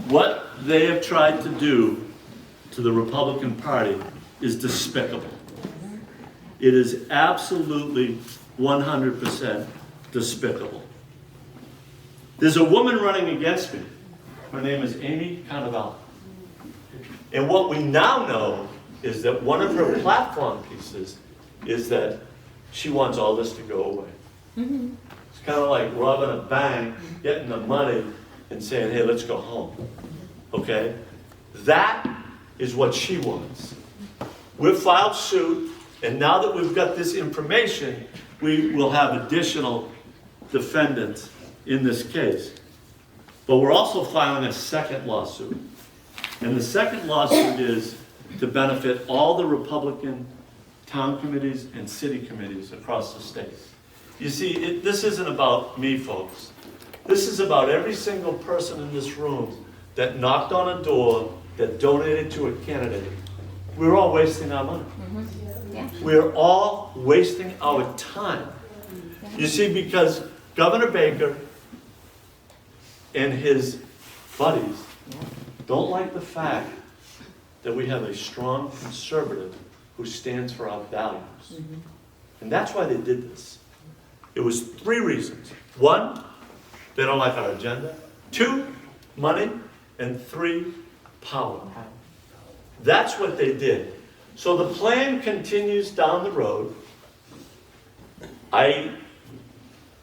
what they have tried to do to the Republican Party is despicable. It is absolutely 100% despicable. There's a woman running against me. Her name is Amy Carnevale. And what we now know is that one of her platform pieces is that she wants all this to go away. Mm-hmm. It's kind of like robbing a bank, getting the money, and saying, hey, let's go home. Okay? That is what she wants. We've filed suit, and now that we've got this information, we will have additional defendants in this case. But we're also filing a second lawsuit. And the second lawsuit is to benefit all the Republican town committees and city committees across the state. You see, this isn't about me, folks. This is about every single person in this room that knocked on a door, that donated to a candidate. We're all wasting our money. Mm-hmm. Yeah. We're all wasting our time. You see, because Governor Baker and his buddies don't like the fact that we have a strong conservative who stands for our values. Mm-hmm. And that's why they did this. It was 3 reasons. 1, they don't like our agenda. 2, money. And 3, power. That's what they did. So the plan continues down the road.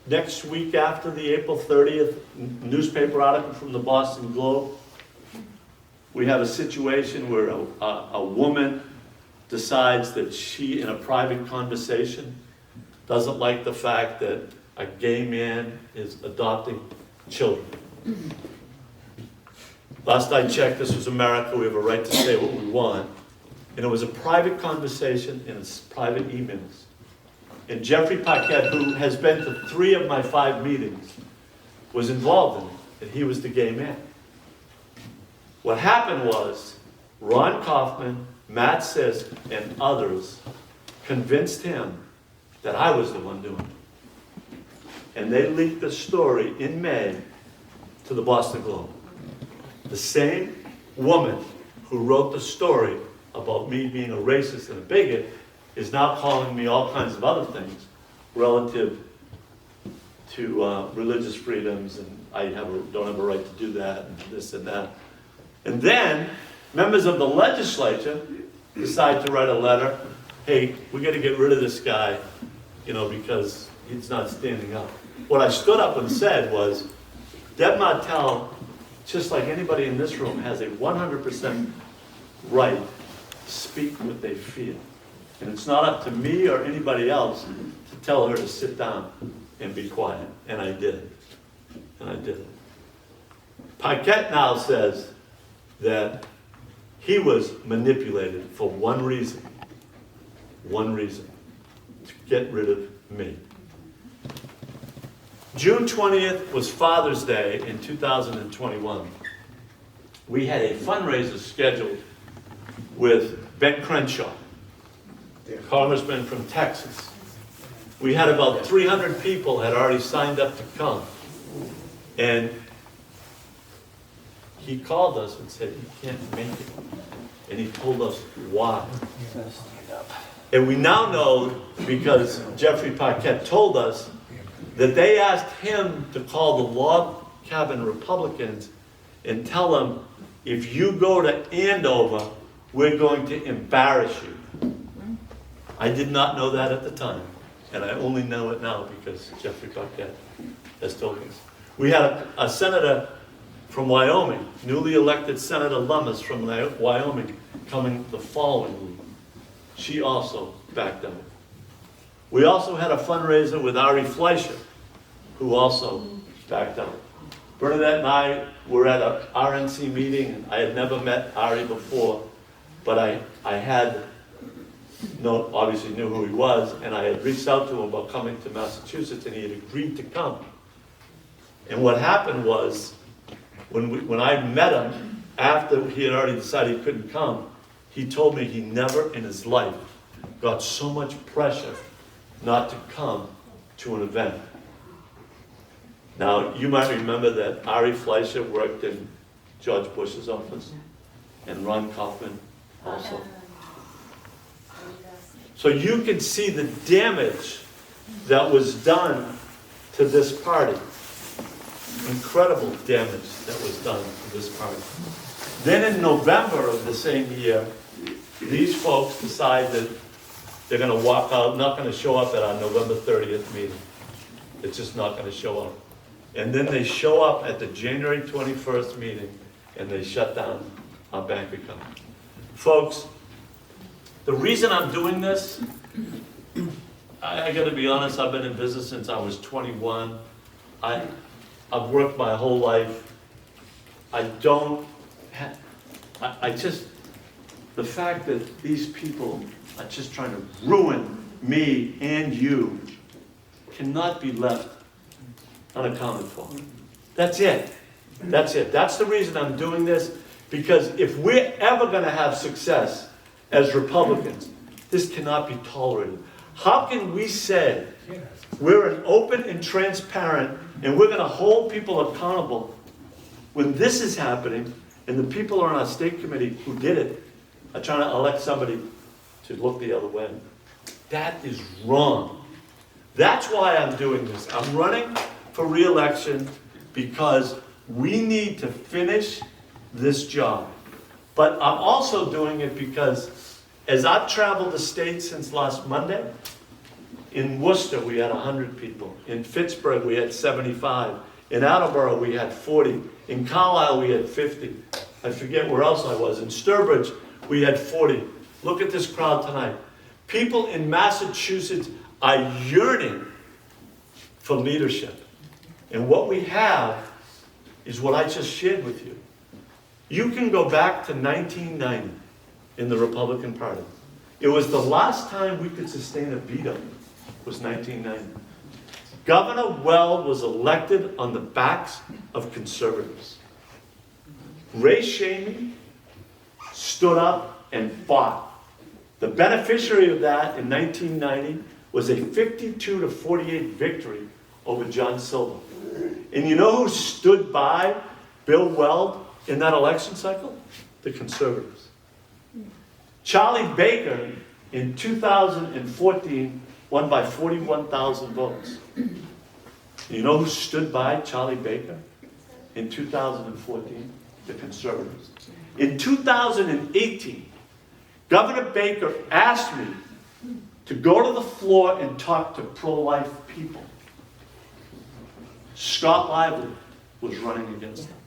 Next week after the April 30th newspaper article from the Boston Globe, we have a situation where a woman decides that she, in a private conversation, doesn't like the fact that a gay man is adopting children. Last I checked, this was America. We have a right to say what we want. And it was a private conversation in private emails. And Jeffrey Paquette, who has been to 3 of my 5 meetings, was involved in it, and he was the gay man. What happened was, Ron Kaufman, Matt Sisk, and others convinced him that I was the one doing it. And they leaked the story in May to the Boston Globe. The same woman who wrote the story about me being a racist and a bigot is now calling me all kinds of other things relative to religious freedoms, and I don't have a right to do that, and this and that. And then members of the legislature decide to write a letter, hey, we got to get rid of this guy because he's not standing up. What I stood up and said was, Deb Martell, just like anybody in this room, has a 100% right to speak what they feel. And it's not up to me or anybody else to tell her to sit down and be quiet. And I did it. And I did it. Paquette now says that he was manipulated for one reason, to get rid of me. June 20th was Father's Day in 2021. We had a fundraiser scheduled with Ben Crenshaw, congressman from Texas. We had about 300 people had already signed up to come. And he called us and said he can't make it. And he told us why. And we now know, because Jeffrey Paquette told us, that they asked him to call the log cabin Republicans and tell them, if you go to Andover, we're going to embarrass you. I did not know that at the time, and I only know it now because Jeffrey Paquette has told us. We had a senator from Wyoming, newly elected Senator Lummis from Wyoming, coming the following week. She also backed out. We also had a fundraiser with Ari Fleischer, who also backed out. Bernadette and I were at a RNC meeting, and I had never met Ari before, but I had obviously knew who he was, and I had reached out to him about coming to Massachusetts, and he had agreed to come. And what happened was, when I met him, after he had already decided he couldn't come, he told me he never in his life got so much pressure not to come to an event. Now, you might remember that Ari Fleischer worked in George Bush's office, and Ron Kaufman also. So you can see the damage that was done to this party. Incredible damage that was done to this party. Then in November of the same year, these folks decide that they're going to walk out, not going to show up at our November 30th meeting. They're just not going to show up. And then they show up at the January 21st meeting, and they shut down our bank account. Folks, the reason I'm doing this, I got to be honest, I've been in business since I was 21. I've worked my whole life. The fact that these people are just trying to ruin me and you cannot be left unaccounted for. That's it. That's it. That's the reason I'm doing this, because if we're ever going to have success as Republicans, this cannot be tolerated. How can we say we're an open and transparent and we're going to hold people accountable when this is happening and the people on our state committee who did it are trying to elect somebody to look the other way? That is wrong. That's why I'm doing this. I'm running for re-election because we need to finish this job. But I'm also doing it because as I've traveled the state since last Monday, in Worcester we had 100 people. In Pittsburgh we had 75. In Attleboro we had 40. In Carlisle we had 50. I forget where else I was. In Sturbridge we had 40. Look at this crowd tonight. People in Massachusetts are yearning for leadership. And what we have is what I just shared with you. You can go back to 1990 in the Republican Party. It was the last time we could sustain a veto, was 1990. Governor Weld was elected on the backs of conservatives. Ray Shamey stood up and fought. The beneficiary of that in 1990 was a 52-48 victory over John Silver. And you know who stood by Bill Weld in that election cycle? The conservatives. Charlie Baker in 2014 won by 41,000 votes. You know who stood by Charlie Baker in 2014? The conservatives. In 2018, Governor Baker asked me to go to the floor and talk to pro-life people. Scott Lively was running against them.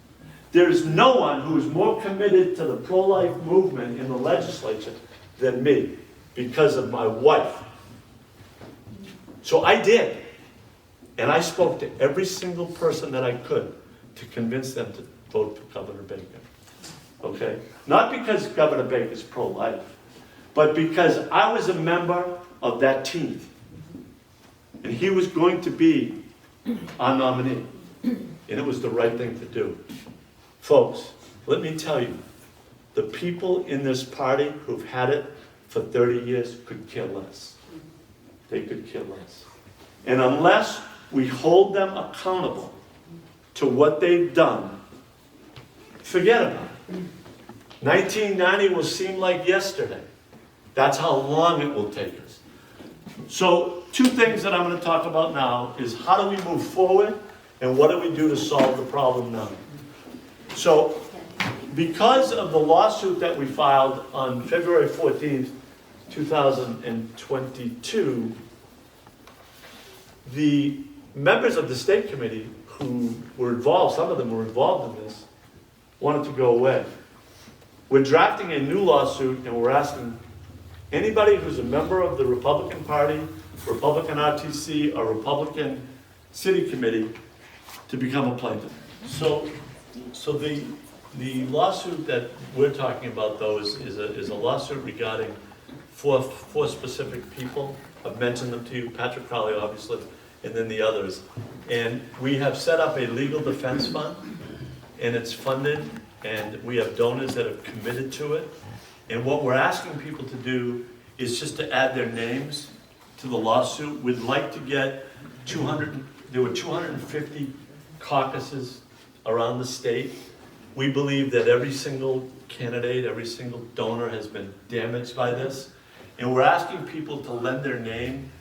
There is no one who is more committed to the pro-life movement in the legislature than me, because of my wife. So I did. And I spoke to every single person that I could to convince them to vote for Governor Baker. Okay? Not because Governor Baker is pro-life, but because I was a member of that team. And he was going to be our nominee. And it was the right thing to do. Folks, let me tell you, the people in this party who've had it for 30 years could care less. They could care less. And unless we hold them accountable to what they've done, forget about it. 1990 will seem like yesterday. That's how long it will take us. So, two things that I'm going to talk about now is how do we move forward and what do we do to solve the problem now. So, because of the lawsuit that we filed on February 14th, 2022, the members of the state committee who were involved, some of them were involved in this, wanted to go away. We're drafting a new lawsuit and we're asking anybody who's a member of the Republican Party, Republican RTC, or Republican City Committee to become a plaintiff. So the lawsuit that we're talking about, though, is a lawsuit regarding four specific people. I've mentioned them to you, Patrick Crowley, obviously, and then the others. And we have set up a legal defense fund, and it's funded, and we have donors that have committed to it. And what we're asking people to do is just to add their names to the lawsuit. We'd like to get 200, there were 250 caucuses around the state. We believe that every single candidate, every single donor has been damaged by this. And we're asking people to lend their name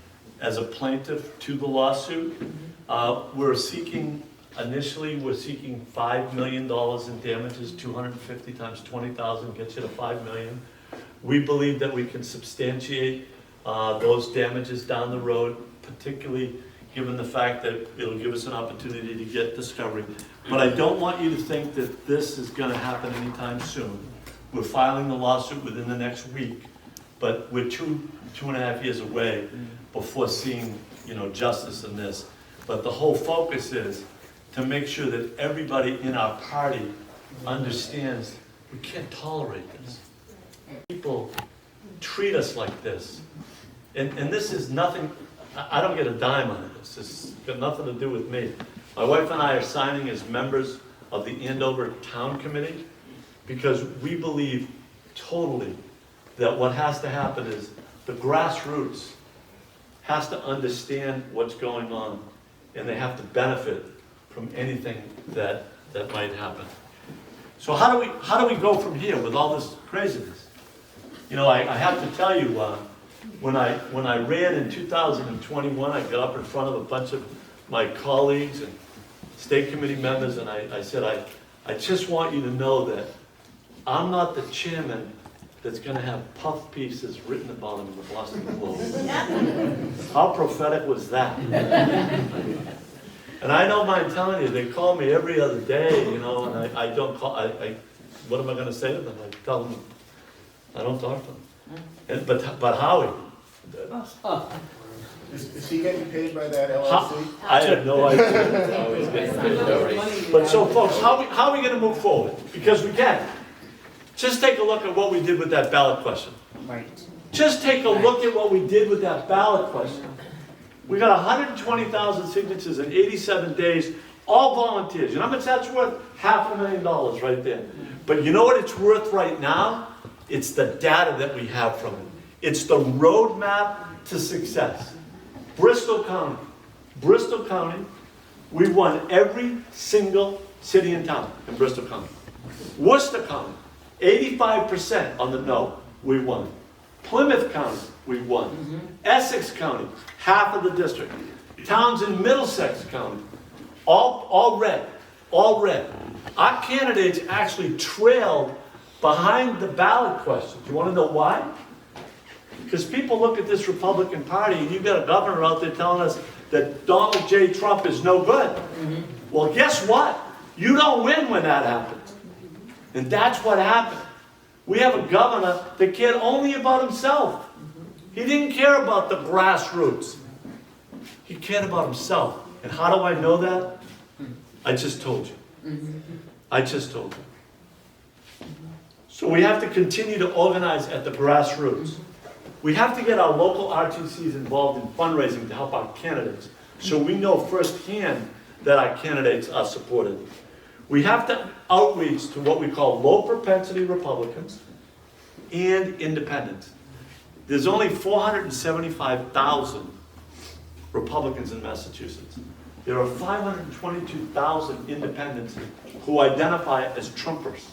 as a plaintiff to the lawsuit. Initially we're seeking $5 million in damages. 250 times 20,000 gets you to $5 million. We believe that we can substantiate those damages down the road, particularly given the fact that it'll give us an opportunity to get discovery. But I don't want you to think that this is going to happen anytime soon. We're filing the lawsuit within the next week, but we're two and a half years away before seeing, justice in this. But the whole focus is to make sure that everybody in our party understands we can't tolerate this. People treat us like this. And this is nothing, I don't get a dime on this. It's got nothing to do with me. My wife and I are signing as members of the Andover Town Committee because we believe totally that what has to happen is the grassroots has to understand what's going on and they have to benefit from anything that might happen. So how do we go from here with all this craziness? I have to tell you, when I ran in 2021, I got up in front of a bunch of my colleagues and state committee members, and I said, I just want you to know that I'm not the chairman that's going to have puff pieces written about him in the Boston Globe. How prophetic was that? And I don't mind telling you, they call me every other day, and I don't call, what am I going to say to them? I tell them, I don't talk to them. But Howie, Is he getting paid by that LLC? I have no idea. But so folks, how are we going to move forward? Because we can. Just take a look at what we did with that ballot question. Right. Just take a look at what we did with that ballot question. We got 120,000 signatures in 87 days, all volunteers. You know how much that's worth? $500,000 right there. But you know what it's worth right now? It's the data that we have from it. It's the roadmap to success. Bristol County, we won every single city and town in Bristol County. Worcester County, 85% on the no, we won. Plymouth County, we won. Essex County, half of the district. Towns in Middlesex County, all red, all red. Our candidates actually trailed behind the ballot question. Do you want to know why? Because people look at this Republican Party and you've got a governor out there telling us that Donald J. Trump is no good. Well, guess what? You don't win when that happens. And that's what happened. We have a governor that cared only about himself. He didn't care about the grassroots. He cared about himself. And how do I know that? I just told you. I just told you. So we have to continue to organize at the grassroots. We have to get our local RTCs involved in fundraising to help our candidates, so we know firsthand that our candidates are supported. We have to outreach to what we call low propensity Republicans and independents. There's only 475,000 Republicans in Massachusetts. There are 522,000 independents who identify as Trumpers.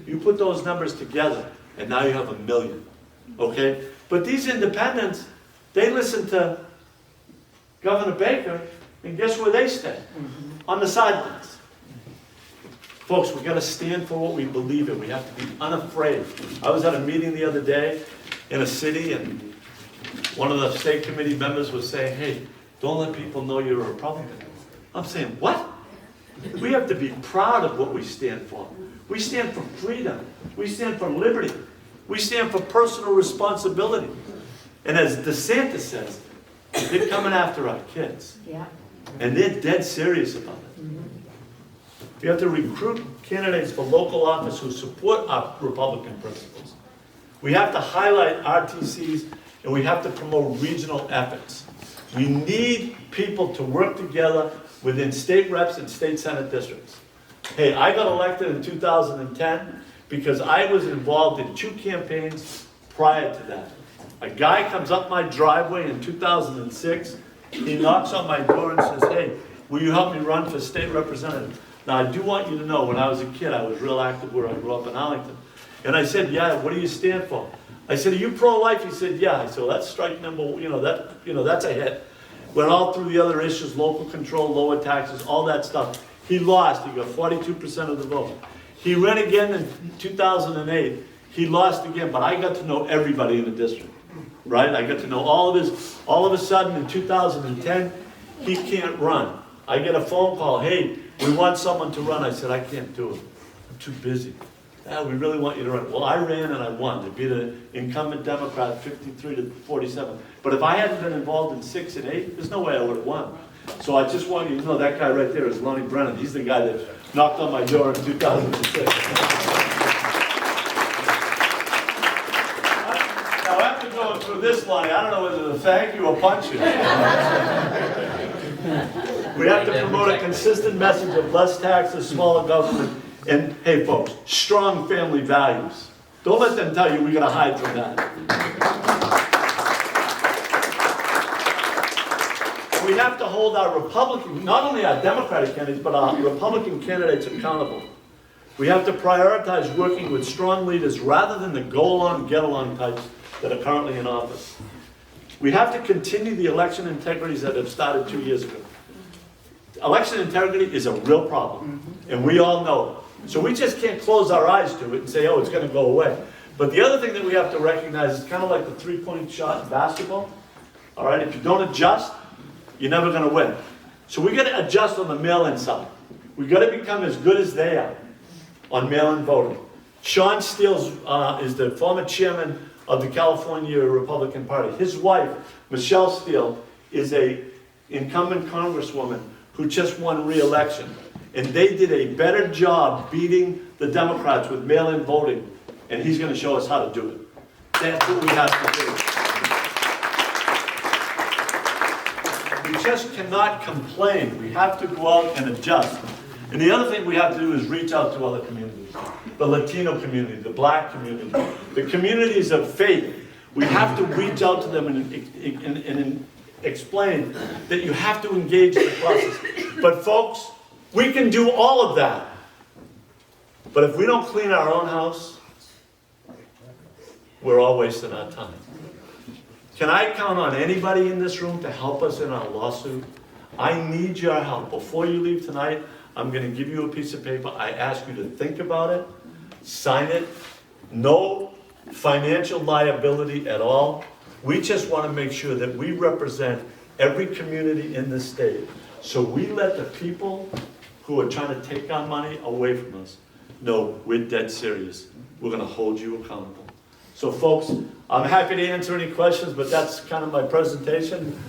You put those numbers together, and now you have 1 million. Okay? But these independents, they listen to Governor Baker, and guess where they stay? On the sidelines. Folks, we've got to stand for what we believe in. We have to be unafraid. I was at a meeting the other day in a city, and one of the state committee members was saying, hey, don't let people know you're a Republican. I'm saying, what? We have to be proud of what we stand for. We stand for freedom. We stand for liberty. We stand for personal responsibility. And as DeSantis says, they're coming after our kids. Yeah. And they're dead serious about it. We have to recruit candidates for local office who support our Republican principles. We have to highlight RTCs, and we have to promote regional efforts. We need people to work together within state reps and state senate districts. Hey, I got elected in 2010 because I was involved in 2 campaigns prior to that. A guy comes up my driveway in 2006. He knocks on my door and says, hey, will you help me run for state representative? Now, I do want you to know, when I was a kid, I was real active where I grew up in Arlington. And I said, yeah, what do you stand for? I said, are you pro-life? He said, yeah. I said, well, that's strike number, that's a hit. Went all through the other issues, local control, lower taxes, all that stuff. He lost. He got 42% of the vote. He ran again in 2008. He lost again, but I got to know everybody in the district, right? I got to know all of a sudden in 2010, he can't run. I get a phone call, hey, we want someone to run. I said, I can't do it. I'm too busy. Yeah, we really want you to run. Well, I ran and I won. They beat an incumbent Democrat 53 to 47. But if I hadn't been involved in 6 and 8, there's no way I would have won. So I just want you to know that guy right there is Lonnie Brennan. He's the guy that knocked on my door in 2006. Now, after going through this, Lonnie, I don't know whether to thank you or punch you. We have to promote a consistent message of less taxes, smaller government, and, hey, folks, strong family values. Don't let them tell you we're going to hide from that. We have to hold our Republican, not only our Democratic candidates, but our Republican candidates accountable. We have to prioritize working with strong leaders rather than the go-along, get-along types that are currently in office. We have to continue the election integrities that have started 2 years ago. Election integrity is a real problem, and we all know it. So we just can't close our eyes to it and say, oh, it's going to go away. But the other thing that we have to recognize is kind of like the three-point shot in basketball. All right, if you don't adjust, you're never going to win. So we got to adjust on the mail-in side. We got to become as good as they are on mail-in voting. Sean Steele is the former chairman of the California Republican Party. His wife, Michelle Steele, is an incumbent congresswoman who just won re-election. And they did a better job beating the Democrats with mail-in voting. And he's going to show us how to do it. That's what we have to do. We just cannot complain. We have to go out and adjust. And the other thing we have to do is reach out to other communities. The Latino community, the Black community, the communities of faith. We have to reach out to them and explain that you have to engage in the process. But folks, we can do all of that. But if we don't clean our own house, we're all wasting our time. Can I count on anybody in this room to help us in our lawsuit? I need your help. Before you leave tonight, I'm going to give you a piece of paper. I ask you to think about it, sign it. No financial liability at all. We just want to make sure that we represent every community in the state. So we let the people who are trying to take our money away from us know we're dead serious. We're going to hold you accountable. So folks, I'm happy to answer any questions, but that's kind of my presentation.